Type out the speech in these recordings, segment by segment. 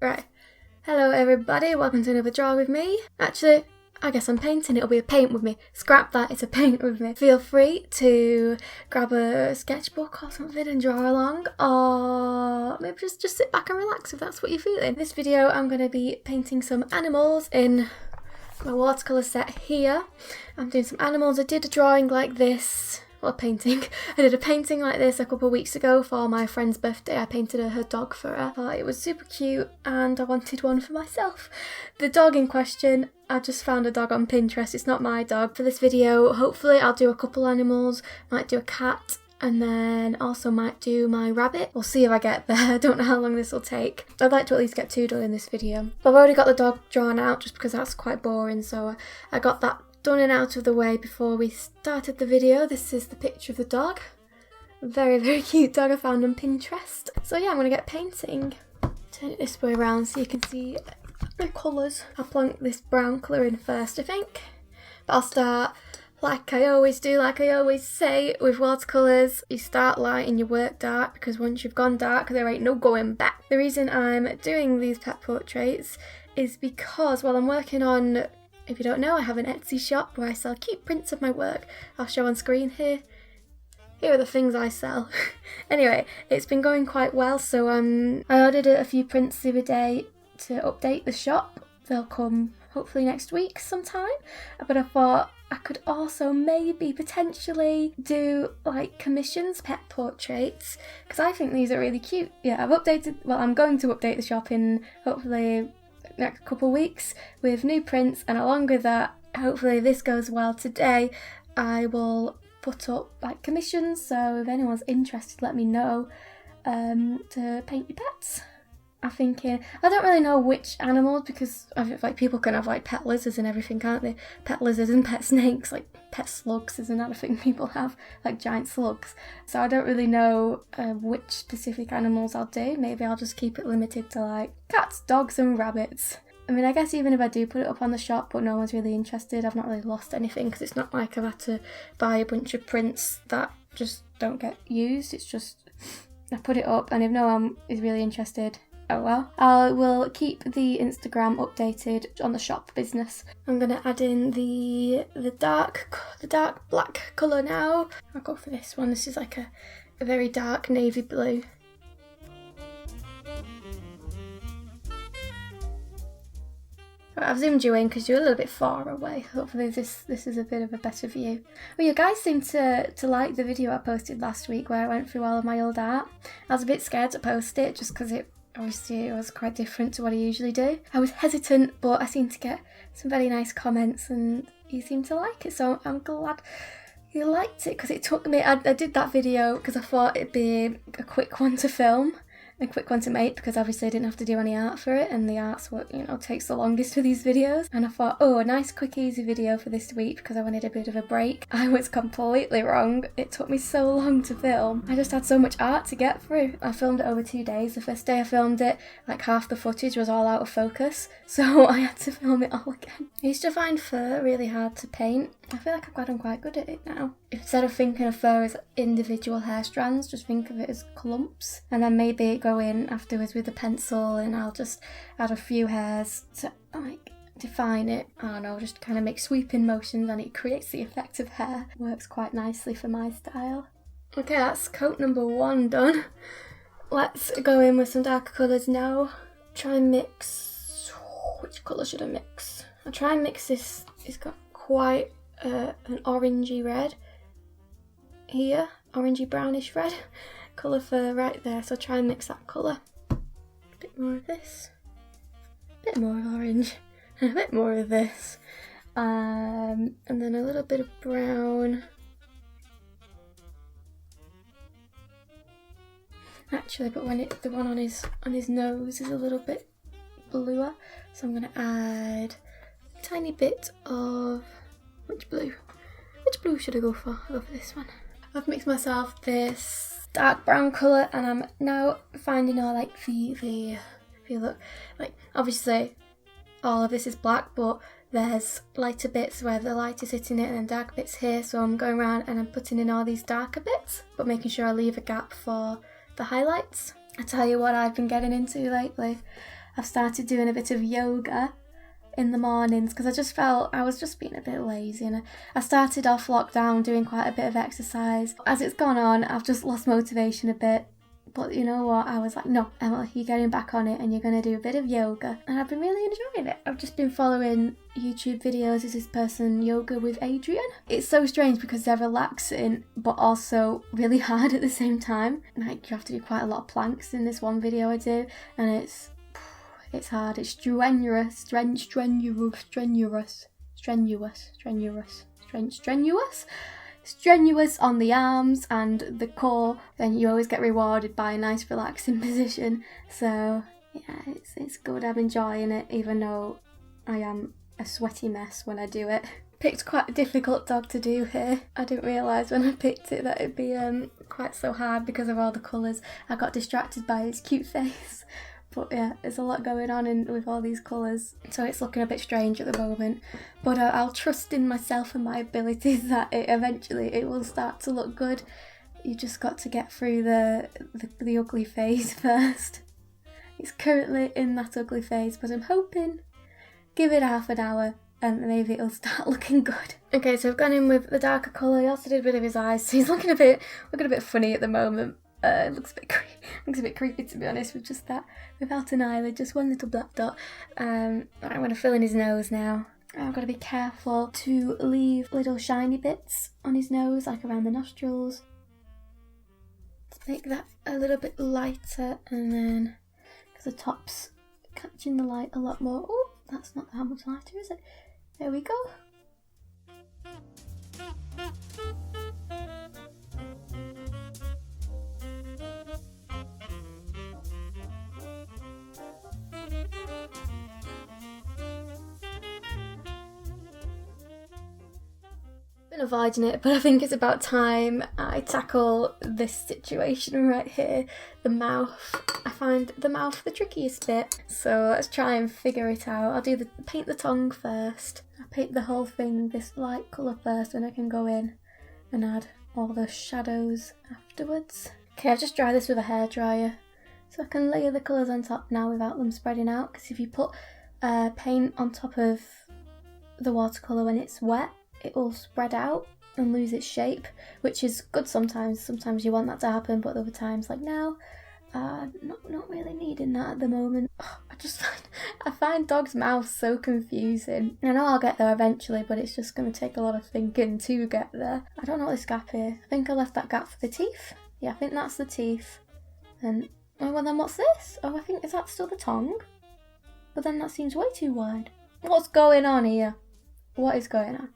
Right. Hello everybody, welcome to another draw with me. Actually, I guess I'm painting, it'll be a paint with me. Scrap that, it's a paint with me. Feel free to grab a sketchbook or something and draw along, or maybe just sit back and relax if that's what you're feeling. In this video I'm going to be painting some animals in my watercolour set here. I'm doing some animals. I did a drawing like this. Well, painting. I did a painting like this a couple of weeks ago for my friend's birthday. I painted her dog for her. It was super cute and I wanted one for myself. The dog in question, I just found a dog on Pinterest. It's not my dog. For this video, hopefully I'll do a couple animals, might do a cat, and then also might do my rabbit. We'll see if I get there. I don't know how long this will take. I'd like to at least get 2 done in this video. But I've already got the dog drawn out just because that's quite boring, so I got that done and out of the way before we started the video. This is the picture of the dog. Very, very cute dog I found on Pinterest. So yeah, I'm going to get painting. Turn it this way around so you can see the colours. I'll plonk this brown colour in first, I think. But I'll start like I always do, like I always say with watercolours. You start light and you work dark, because once you've gone dark there ain't no going back. The reason I'm doing these pet portraits is because while I'm working on, if you don't know, I have an Etsy shop where I sell cute prints of my work. I'll show on screen here. Here are the things I sell. Anyway, it's been going quite well, so I ordered a few prints the other day to update the shop. They'll come hopefully next week sometime. But I thought I could also maybe potentially do like commissions, pet portraits, because I think these are really cute. Yeah, I'm going to update the shop in hopefully next couple weeks with new prints, and along with that, hopefully this goes well today, I will put up like commissions, so if anyone's interested let me know to paint your pets. I'm thinking, I don't really know which animals, because like people can have like pet lizards and everything, can't they? Pet lizards and pet snakes, like pet slugs is another thing people have, like giant slugs. So I don't really know which specific animals I'll do. Maybe I'll just keep it limited to like cats, dogs and rabbits. I mean, I guess even if I do put it up on the shop but no one's really interested, I've not really lost anything, because it's not like I've had to buy a bunch of prints that just don't get used. It's just I put it up, and if no one is really interested, oh well. I will keep the Instagram updated on the shop business. I'm going to add in the dark black colour now. I'll go for this one. This is like a very dark navy blue. Right, I've zoomed you in because you're a little bit far away. Hopefully this is a bit of a better view. Well, you guys seem to like the video I posted last week where I went through all of my old art. I was a bit scared to post it just because obviously it was quite different to what I usually do. I was hesitant, but I seemed to get some very nice comments and you seem to like it, so I'm glad you liked it, because it took me, I did that video because I thought it'd be a quick one to film, a quick one to make, because obviously I didn't have to do any art for it, and the art's what, takes the longest for these videos. And I thought, oh, a nice quick easy video for this week because I wanted a bit of a break. I was completely wrong. It took me so long to film. I just had so much art to get through. I filmed it over 2 days. The first day I filmed it, like half the footage was all out of focus, so I had to film it all again. I used to find fur really hard to paint. I feel like I've gotten quite good at it now. Instead of thinking of fur as individual hair strands, just think of it as clumps, and then maybe go in afterwards with a pencil and I'll just add a few hairs to like define it. I don't know, just kind of make sweeping motions and it creates the effect of hair. Works quite nicely for my style. Okay, that's coat number 1 done. Let's go in with some darker colours now. Try and mix, which colour should I mix? I'll try and mix this. It's got quite an orangey red here, orangey brownish red colour for right there, so I'll try and mix that colour. A bit more of this, a bit more of orange, and a bit more of this, and then a little bit of brown. Actually, but the one on his nose is a little bit bluer, so I'm going to add a tiny bit of, which blue should I go for? I'll go for this one. I've mixed myself this dark brown colour, and I'm now finding all like the look, like obviously all of this is black, but there's lighter bits where the light is hitting it and then dark bits here, so I'm going around and I'm putting in all these darker bits, but making sure I leave a gap for the highlights. I tell you what I've been getting into lately. I've started doing a bit of yoga in the mornings because I just felt I was just being a bit lazy, and I started off lockdown doing quite a bit of exercise. As it's gone on, I've just lost motivation a bit. But you know what, I was like, no, Emma, you're getting back on it and you're going to do a bit of yoga. And I've been really enjoying it. I've just been following YouTube videos of this person, Yoga with Adrian. It's so strange because they're relaxing but also really hard at the same time. Like, you have to do quite a lot of planks in this one video I do, and it's hard, it's strenuous on the arms and the core. Then you always get rewarded by a nice relaxing position. So yeah, it's good. I'm enjoying it, even though I am a sweaty mess when I do it. Picked quite a difficult dog to do here. I didn't realise when I picked it that it'd be quite so hard because of all the colours. I got distracted by his cute face. But yeah, there's a lot going on with all these colours, so it's looking a bit strange at the moment. But I'll trust in myself and my abilities that eventually it will start to look good. You just got to get through the ugly phase first. It's currently in that ugly phase, but I'm hoping, give it half an hour and maybe it'll start looking good. Okay, so I've gone in with the darker colour. I also did a bit of his eyes, so he's looking a bit funny at the moment. It looks a bit creepy, to be honest, with just that, without an eyelid, just one little black dot. I'm going to fill in his nose now. I've got to be careful to leave little shiny bits on his nose, like around the nostrils. Let's make that a little bit lighter, and then, because the top's catching the light a lot more. Oh, that's not that much lighter, is it? There we go. Avoiding it, but I think it's about time I tackle this situation right here, the mouth. I find the mouth the trickiest bit, so let's try and figure it out. I'll paint the tongue first. I'll paint the whole thing this light colour first, and I can go in and add all the shadows afterwards. Okay, I've just dried this with a hairdryer, so I can layer the colours on top now without them spreading out, because if you put paint on top of the watercolour when it's wet, it will spread out and lose its shape, which is good sometimes. Sometimes you want that to happen, but other times, like now, not really needing that at the moment. I find dogs' mouths so confusing. I know I'll get there eventually, but it's just going to take a lot of thinking to get there. I don't know what this gap here. I think I left that gap for the teeth. Yeah, I think that's the teeth. And well, then what's this? Oh, I think, is that still the tongue? But then that seems way too wide. What's going on here? What is going on?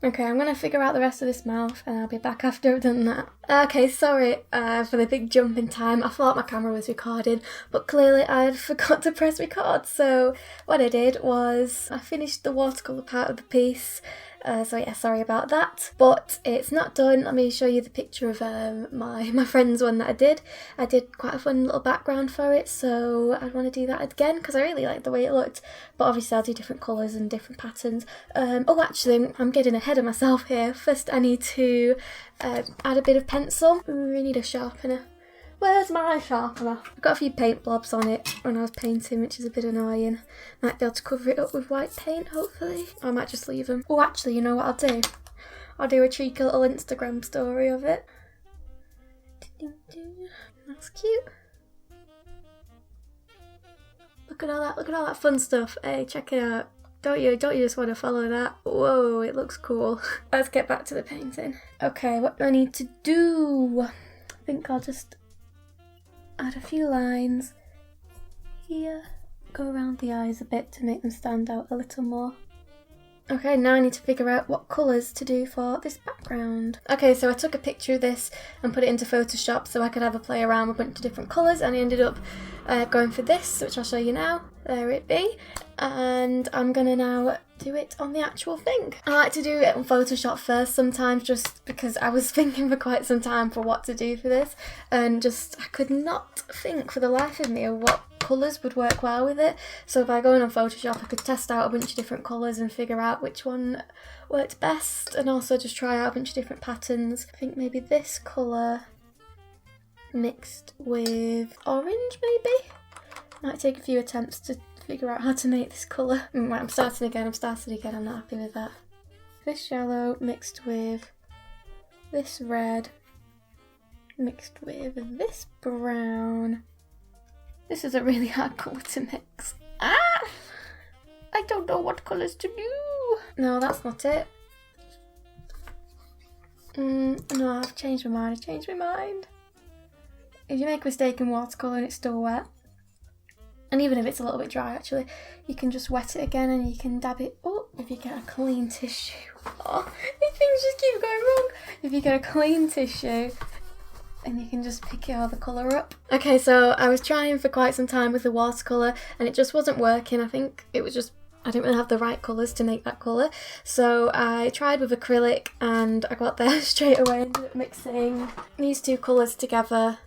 Okay, I'm going to figure out the rest of this mouth and I'll be back after I've done that. Okay, sorry for the big jump in time. I thought my camera was recording, but clearly I had forgot to press record. So what I did was I finished the watercolour part of the piece. So yeah, sorry about that. But it's not done. Let me show you the picture of my friend's one that I did. I did quite a fun little background for it, so I want to do that again because I really liked the way it looked. But obviously I'll do different colours and different patterns. Oh, actually, I'm getting ahead of myself here. First I need to add a bit of pencil. We need a sharpener. Where's my sharpener? I've got a few paint blobs on it when I was painting, which is a bit annoying. Might be able to cover it up with white paint, hopefully. Or I might just leave them. Oh, actually, you know what I'll do? I'll do a cheeky little Instagram story of it. That's cute. Look at all that fun stuff. Hey, check it out. Don't you just want to follow that? Whoa, it looks cool. Let's get back to the painting. Okay, what do I need to do? I think I'll just add a few lines here, go around the eyes a bit to make them stand out a little more. Okay, now I need to figure out what colours to do for this background. Okay, so I took a picture of this and put it into Photoshop so I could have a play around with a bunch of different colours, and I ended up going for this, which I'll show you now. There it be. And I'm gonna now do it on the actual thing. I like to do it on Photoshop first sometimes, just because I was thinking for quite some time for what to do for this, and I could not think for the life of me of what colours would work well with it. So by going on Photoshop I could test out a bunch of different colours and figure out which one worked best, and also just try out a bunch of different patterns. I think maybe this colour mixed with orange maybe. Might take a few attempts to figure out how to make this colour. Right, I'm starting again, I'm not happy with that. This yellow mixed with this red, mixed with this brown. This is a really hard colour to mix. Ah! I don't know what colours to do. No, that's not it. No, I've changed my mind. If you make a mistake in watercolour and it's still wet, and even if it's a little bit dry actually, you can just wet it again and you can dab it up if you get a clean tissue. Oh, things just keep going wrong. If you get a clean tissue, and you can just pick all the colour up. Okay, so I was trying for quite some time with the watercolour and it just wasn't working. I think it was just, I didn't really have the right colours to make that colour. So I tried with acrylic and I got there straight away and ended up mixing these two colours together,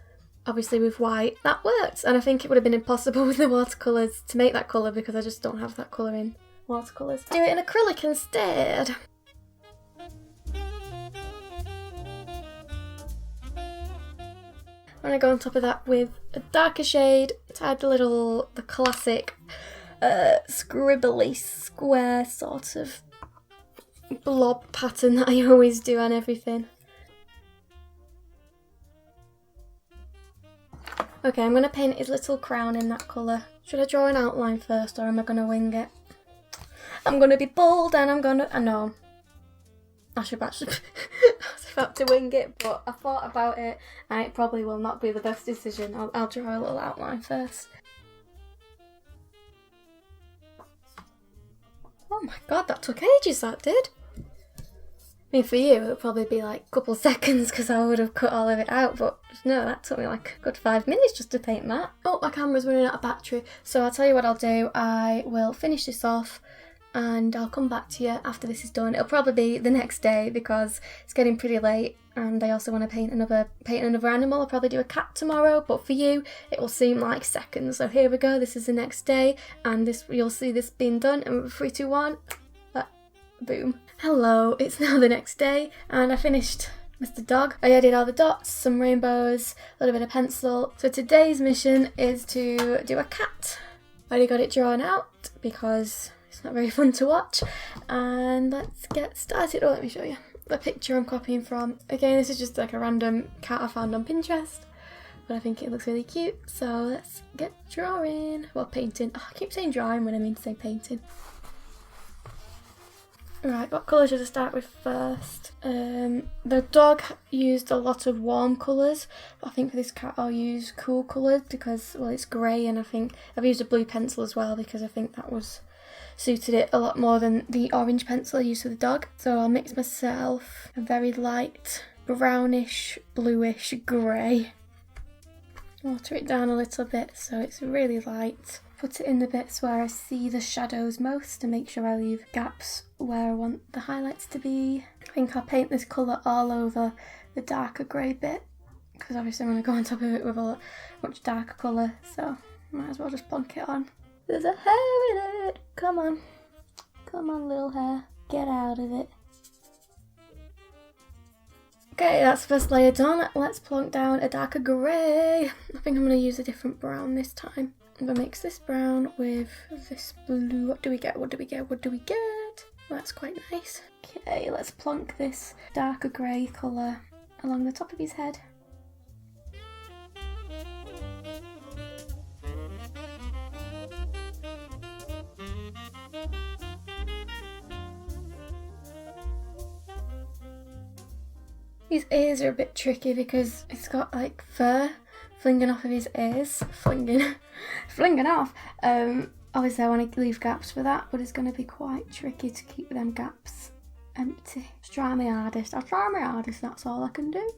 obviously with white. That worked, and I think it would have been impossible with the watercolours to make that colour because I just don't have that colour in watercolours. Do it in acrylic instead. I'm going to go on top of that with a darker shade to add the classic scribbly square sort of blob pattern that I always do on everything. Okay, I'm going to paint his little crown in that colour. Should I draw an outline first or am I going to wing it? I'm going to be bold and I'm going to... no. I should actually... I was about to wing it, but I thought about it and it probably will not be the best decision. I'll draw a little outline first. Oh my god, that took ages, that did. I mean, for you, it would probably be like a couple seconds because I would have cut all of it out, but no, that took me like a good 5 minutes just to paint that. Oh, my camera's running out of battery, so I'll tell you what I'll do. I will finish this off and I'll come back to you after this is done. It'll probably be the next day because it's getting pretty late and I also want to paint another animal. I'll probably do a cat tomorrow, but for you it will seem like seconds. So here we go, this is the next day and you'll see this being done, and 3, 2, 1, boom. Hello, it's now the next day and I finished Mr. Dog. I added all the dots, some rainbows, a little bit of pencil. So today's mission is to do a cat. I already got it drawn out because it's not very fun to watch, and let's get started. Oh, let me show you the picture I'm copying from. Again, this is just like a random cat I found on Pinterest, but I think it looks really cute, so let's get drawing. Well, painting. Oh, I keep saying drawing when I mean to say painting. Right, what colour should I start with first? The dog used a lot of warm colours, but I think for this cat I'll use cool colours because, well, it's grey, and I think I've used a blue pencil as well because I think that suited it a lot more than the orange pencil I used for the dog. So I'll mix myself a very light brownish, bluish grey. Water it down a little bit so it's really light. Put it in the bits where I see the shadows most to make sure I leave gaps where I want the highlights to be. I think I'll paint this colour all over the darker grey bit because obviously I'm going to go on top of it with a much darker colour, so might as well just plonk it on. There's a hair in it! Come on. Come on, little hair. Get out of it. Okay, that's the first layer done. Let's plonk down a darker grey. I think I'm going to use a different brown this time. I'm going to mix this brown with this blue. What do we get? What do we get? What do we get? Well, that's quite nice. Okay, let's plonk this darker grey colour along the top of his head. His ears are a bit tricky because it's got like fur flinging off of his ears. Flinging off. Obviously I want to leave gaps for that, but it's going to be quite tricky to keep them gaps empty. I'll try my hardest, that's all I can do.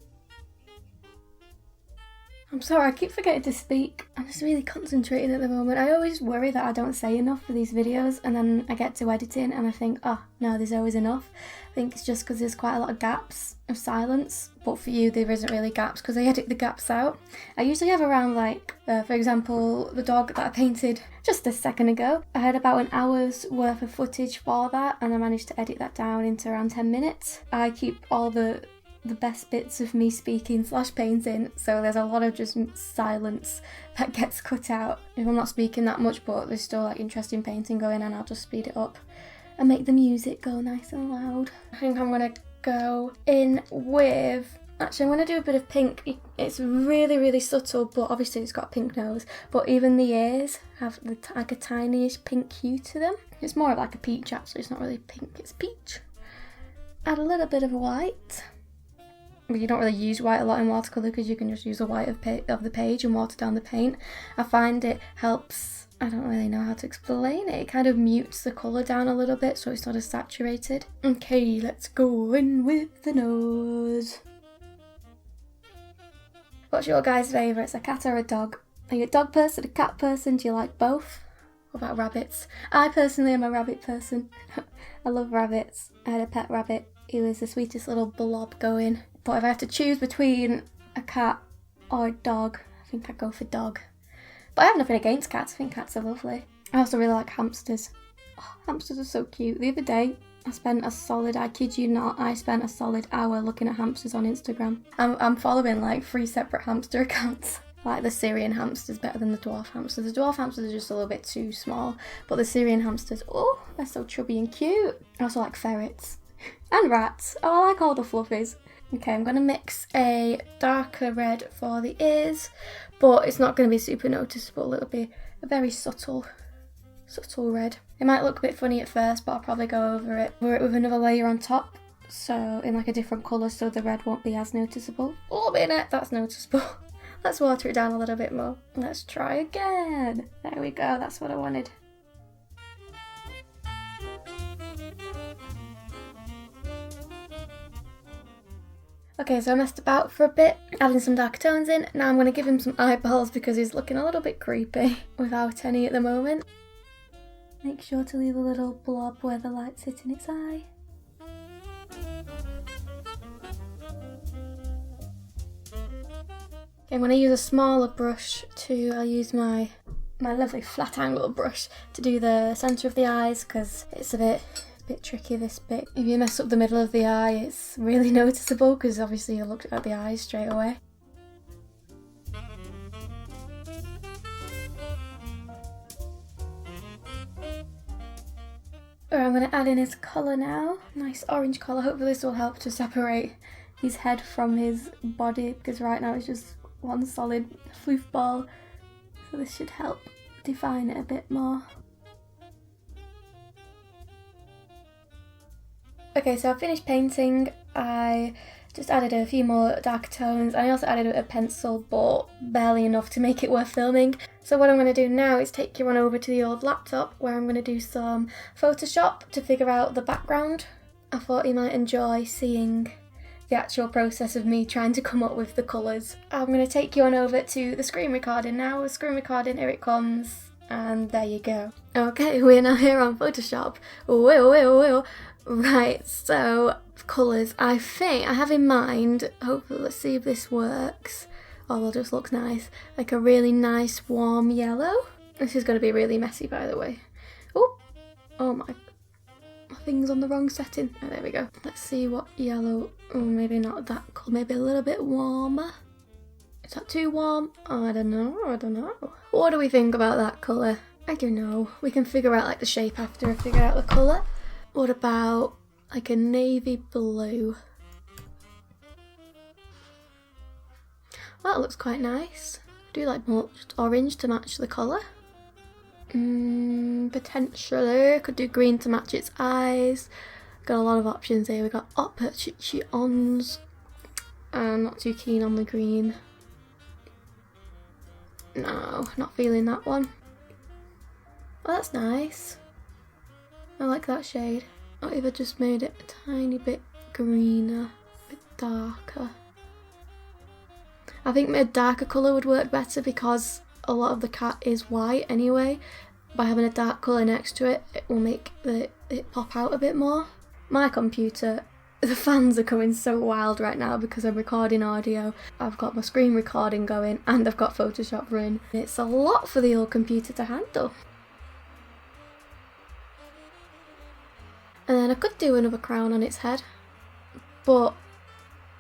I'm sorry, I keep forgetting to speak. I'm just really concentrating at the moment. I always worry that I don't say enough for these videos and then I get to editing and I think, oh no, there's always enough. I think it's just because there's quite a lot of gaps of silence, but for you there isn't really gaps because I edit the gaps out. I usually have around like, for example, the dog that I painted just a second ago. I had about an hour's worth of footage for that and I managed to edit that down into around 10 minutes. I keep all the the best bits of me speaking / painting, so there's a lot of just silence that gets cut out if I'm not speaking that much, but there's still like interesting painting going on. I'll just speed it up and make the music go nice and loud. I think I'm gonna go in with, actually I'm gonna do a bit of pink. It's really, really subtle, but obviously it's got a pink nose, but even the ears have like a tinyish pink hue to them. It's more of like a peach actually, it's not really pink, it's peach. Add a little bit of white. But you don't really use white a lot in watercolour because you can just use the white of the page and water down the paint. I find it helps, I don't really know how to explain it. It kind of mutes the colour down a little bit so it's not as saturated. Okay, let's go in with the nose. What's your guys' favourites, a cat or a dog? Are you a dog person, a cat person? Do you like both? What about rabbits? I personally am a rabbit person. I love rabbits. I had a pet rabbit. He was the sweetest little blob going. But if I have to choose between a cat or a dog, I think I'd go for dog. But I have nothing against cats, I think cats are lovely. I also really like hamsters. Oh, hamsters are so cute. The other day, I kid you not, I spent a solid hour looking at hamsters on Instagram. I'm following like 3 separate hamster accounts. Like the Syrian hamsters better than the dwarf hamsters. The dwarf hamsters are just a little bit too small, but the Syrian hamsters, oh, they're so chubby and cute. I also like ferrets and rats. Oh, I like all the fluffies. Okay, I'm going to mix a darker red for the ears, but it's not going to be super noticeable. It'll be a very subtle red. It might look a bit funny at first, but I'll probably go over it with another layer on top, so in like a different colour, so the red won't be as noticeable. Oh, a minute, that's noticeable. Let's water it down a little bit more. Let's try again. There we go, that's what I wanted. Okay, so I messed about for a bit, adding some darker tones in. Now I'm going to give him some eyeballs because he's looking a little bit creepy without any at the moment. Make sure to leave a little blob where the light's hitting its eye. Okay, I'm going to use a smaller brush I'll use my lovely flat angle brush to do the centre of the eyes because it's a bit tricky, this bit. If you mess up the middle of the eye, it's really noticeable because obviously you look at the eyes straight away. Alright, I'm going to add in his colour now. Nice orange colour. Hopefully this will help to separate his head from his body because right now it's just one solid floof ball. So this should help define it a bit more. Okay, so I've finished painting. I just added a few more darker tones. I also added a pencil, but barely enough to make it worth filming. So what I'm going to do now is take you on over to the old laptop where I'm going to do some Photoshop to figure out the background. I thought you might enjoy seeing the actual process of me trying to come up with the colours. I'm going to take you on over to the screen recording now. The screen recording, here it comes, and there you go. Okay, we're now here on Photoshop. Whoa. Right, so colours. I think I have in mind, hopefully, let's see if this works. Oh, well, just looks nice. Like a really nice warm yellow. This is going to be really messy, by the way. Oh my thing's on the wrong setting. Oh, there we go. Let's see what yellow. Oh, maybe not that colour. Maybe a little bit warmer. Is that too warm? Oh, I don't know. What do we think about that colour? I don't know. We can figure out like the shape after I figure out the colour. What about like a navy blue? Well, that looks quite nice. I do like more orange to match the colour. Potentially could do green to match its eyes. Got a lot of options here. We got options. I'm not too keen on the green. No, not feeling that one. Well, that's nice. I like that shade. What if I just made it a tiny bit greener, a bit darker? I think a darker colour would work better because a lot of the cat is white anyway. By having a dark colour next to it, it will make it pop out a bit more. My computer, the fans are going so wild right now because I'm recording audio. I've got my screen recording going and I've got Photoshop running. It's a lot for the old computer to handle. And then I could do another crown on its head, but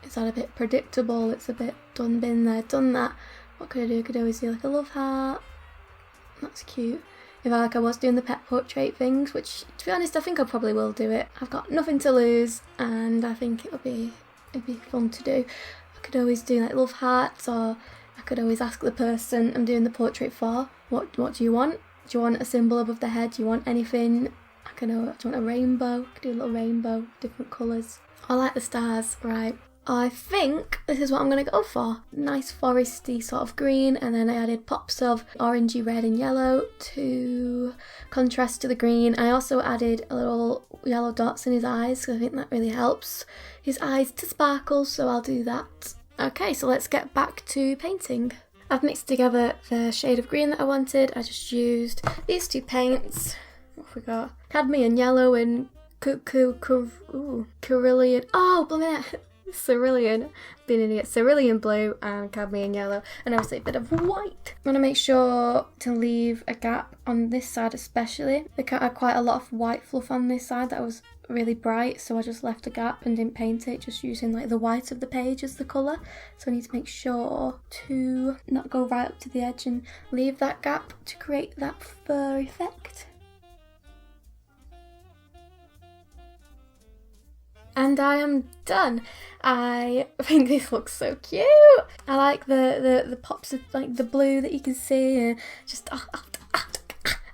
Is that a bit predictable? It's a bit done, been there, done that. What could I do? Could always do like a love heart. That's cute. If I was doing the pet portrait things, which to be honest I think I probably will do it. I've got nothing to lose and I think it'd be fun to do. I could always do like love hearts, or I could always ask the person I'm doing the portrait for, what do you want? Do you want a symbol above the head? Do you want anything? Do you want a rainbow? I could do a little rainbow, different colours. I like the stars, right. I think this is what I'm going to go for. Nice foresty sort of green, and then I added pops of orangey red and yellow to contrast to the green. I also added a little yellow dots in his eyes because I think that really helps his eyes to sparkle, so I'll do that. Okay, so let's get back to painting. I've mixed together the shade of green that I wanted. I just used these two paints. What have we got? Cadmium yellow and cerulean. Oh, blimey. Cerulean, being an idiot, cerulean blue and cadmium yellow, and obviously a bit of white. I want to make sure to leave a gap on this side especially. I had quite a lot of white fluff on this side that was really bright, so I just left a gap and didn't paint it, just using like the white of the page as the colour. So I need to make sure to not go right up to the edge and leave that gap to create that fur effect. And I am done. I think this looks so cute. I like the pops of like the blue that you can see, and just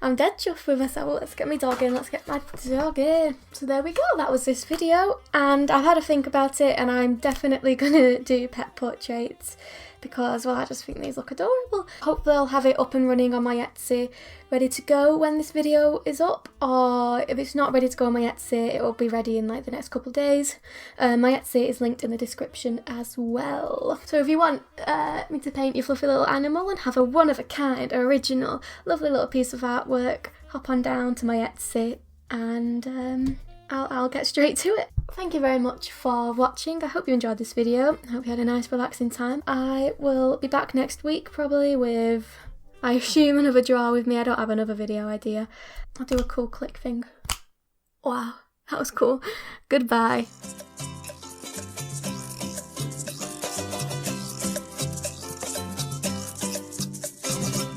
I'm dead chuffed with myself. Let's get my dog in, let's get my dog in. So there we go, that was this video, and I've had a think about it, and I'm definitely gonna do pet portraits because, well, I just think these look adorable. Hopefully I'll have it up and running on my Etsy, ready to go when this video is up, or if it's not ready to go on my Etsy, it will be ready in like the next couple of days. My Etsy is linked in the description as well. So if you want me to paint your fluffy little animal and have a one-of-a-kind, original, lovely little piece of artwork, hop on down to my Etsy and I'll get straight to it. Thank you very much for watching. I hope you enjoyed this video. I hope you had a nice relaxing time. I will be back next week probably with, I assume, another draw with me. I don't have another video idea. I'll do a cool click thing. Wow, that was cool. Goodbye.